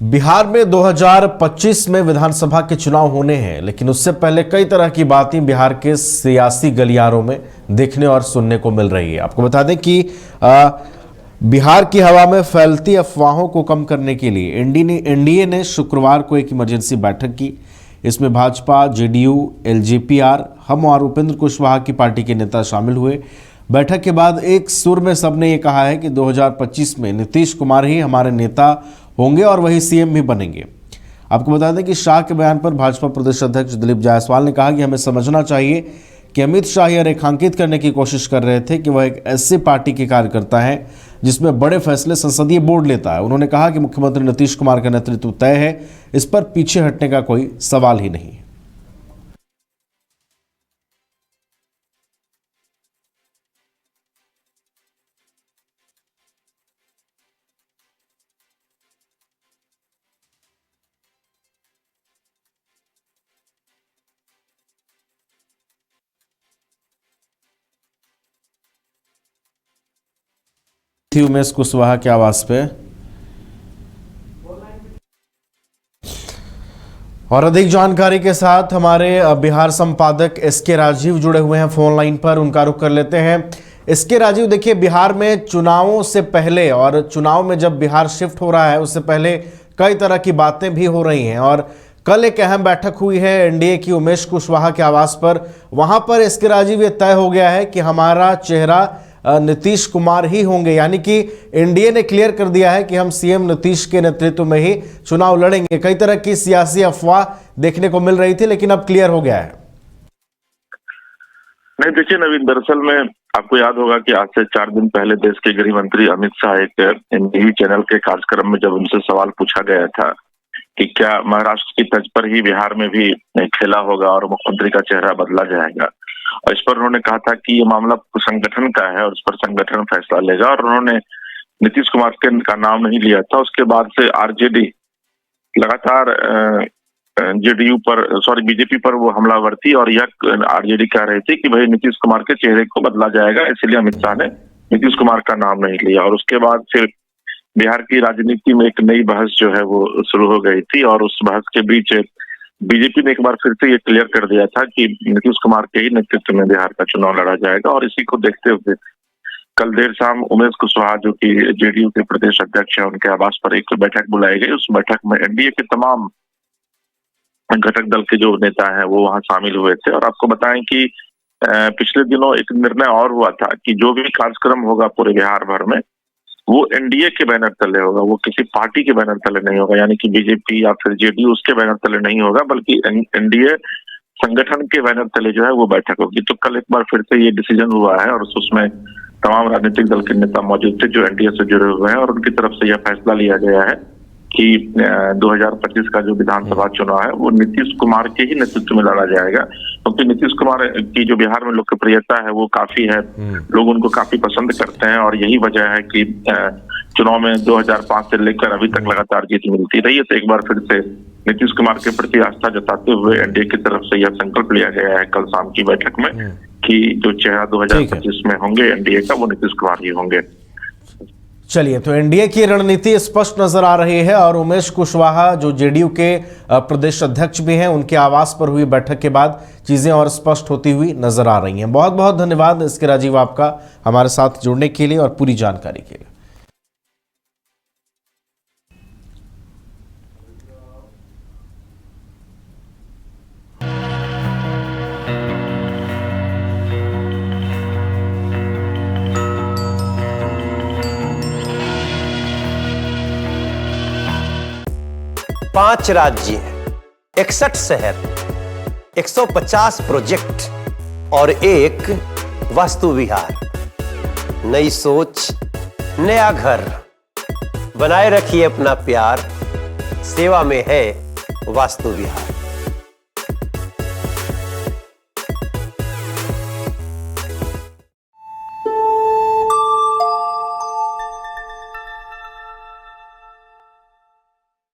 बिहार में 2025 में विधानसभा के चुनाव होने हैं, लेकिन उससे पहले कई तरह की बातें बिहार के सियासी गलियारों में देखने और सुनने को मिल रही है। आपको बता दें कि बिहार की हवा में फैलती अफवाहों को कम करने के लिए एनडीए ने शुक्रवार को एक इमरजेंसी बैठक की। इसमें भाजपा, जेडीयू, एलजेपीआर, हम और उपेंद्र कुशवाहा की पार्टी के नेता शामिल हुए। बैठक के बाद एक सुर में सबने ये कहा है कि 2025 में नीतीश कुमार ही हमारे नेता होंगे और वही सीएम भी बनेंगे। आपको बता दें कि शाह के बयान पर भाजपा प्रदेश अध्यक्ष दिलीप जायसवाल ने कहा कि हमें समझना चाहिए कि अमित शाह यह रेखांकित करने की कोशिश कर रहे थे कि वह एक ऐसी पार्टी के कार्यकर्ता है जिसमें बड़े फैसले संसदीय बोर्ड लेता है। उन्होंने कहा कि मुख्यमंत्री नीतीश कुमार का नेतृत्व तय है, इस पर पीछे हटने का कोई सवाल ही नहीं है। उमेश कुशवाहा के आवाज पे और अधिक जानकारी के साथ हमारे बिहार संपादक एसके राजीव जुड़े हुए हैं फोन लाइन पर। उनका रुख कर लेते हैं। एसके राजीव, देखिए, बिहार में चुनावों से पहले और चुनाव में जब बिहार शिफ्ट हो रहा है उससे पहले कई तरह की बातें भी हो रही हैं और कल एक अहम बैठक हुई है एनडीए की उमेश कुशवाहा के आवास पर। वहां पर एसके राजीव, ये तय हो गया है कि हमारा चेहरा नीतीश कुमार ही होंगे, यानी कि एनडीए ने क्लियर कर दिया है कि हम सीएम नीतीश के नेतृत्व में ही चुनाव लड़ेंगे। कई तरह की सियासी अफवाह देखने को मिल रही थी, लेकिन अब क्लियर हो गया है। नहीं, देखिए नवीन, दरअसल में आपको याद होगा कि आज से 4 दिन पहले देश के गृह मंत्री अमित शाह एक टीवी चैनल के कार्यक्रम में जब उनसे सवाल पूछा गया था कि क्या महाराष्ट्र की तर्ज पर ही बिहार में भी खेला होगा और मुख्यमंत्री का चेहरा बदला जाएगा, और इस पर उन्होंने कहा था कि ये मामला संगठन का है और इस पर संगठन फैसला लेगा, और उन्होंने नीतीश कुमार का नाम नहीं लिया था। उसके बाद से आरजेडी लगातार बीजेपी पर वो हमलावर थी और यह आरजेडी कह रही थी कि भाई नीतीश कुमार के चेहरे को बदला जाएगा, इसलिए अमित शाह ने नीतीश कुमार का नाम नहीं लिया। और उसके बाद फिर बिहार की राजनीति में एक नई बहस जो है वो शुरू हो गई थी और उस बहस के बीच बीजेपी ने एक बार फिर से ये क्लियर कर दिया था कि नीतीश कुमार के ही नेतृत्व में बिहार का चुनाव लड़ा जाएगा। और इसी को देखते हुए कल देर शाम उमेश कुशवाहा, जो कि जेडीयू के प्रदेश अध्यक्ष है, उनके आवास पर एक बैठक बुलाई गई। उस बैठक में एनडीए के तमाम घटक दल के जो नेता हैं वो वहां शामिल हुए थे। और आपको बताएं कि पिछले दिनों एक निर्णय और हुआ था कि जो भी कार्यक्रम होगा पूरे बिहार भर में वो एनडीए के बैनर तले होगा, वो किसी पार्टी के बैनर तले नहीं होगा, यानी कि बीजेपी या फिर जेडीयू उसके बैनर तले नहीं होगा, बल्कि एनडीए संगठन के बैनर तले जो है वो बैठक होगी। तो कल एक बार फिर से ये डिसीजन हुआ है और उसमें तमाम राजनीतिक दल के नेता मौजूद थे जो एनडीए से जुड़े हुए हैं और उनकी तरफ से यह फैसला लिया गया है कि 2025 का जो विधानसभा चुनाव है वो नीतीश कुमार के ही नेतृत्व में लड़ा जाएगा, क्योंकि नीतीश कुमार की जो बिहार में लोकप्रियता है वो काफी है, लोग उनको काफी पसंद करते हैं और यही वजह है कि चुनाव में 2005 से लेकर अभी तक लगातार जीत मिलती रही है। तो एक बार फिर से नीतीश कुमार के प्रति आस्था जताते हुए एनडीए की तरफ से यह संकल्प लिया गया है कल शाम की बैठक में कि जो चेहरा 2025 में होंगे एनडीए का वो नीतीश कुमार ही होंगे। चलिए, तो एनडीए की रणनीति स्पष्ट नजर आ रही है और उमेश कुशवाहा जो जेडीयू के प्रदेश अध्यक्ष भी हैं, उनके आवास पर हुई बैठक के बाद चीजें और स्पष्ट होती हुई नजर आ रही हैं। बहुत बहुत धन्यवाद एसके राजीव आपका हमारे साथ जुड़ने के लिए और पूरी जानकारी के लिए। पांच राज्य, 61 शहर, 150 प्रोजेक्ट और एक वास्तु विहार। नई सोच, नया घर। बनाए रखिए अपना प्यार, सेवा में है वास्तु विहार।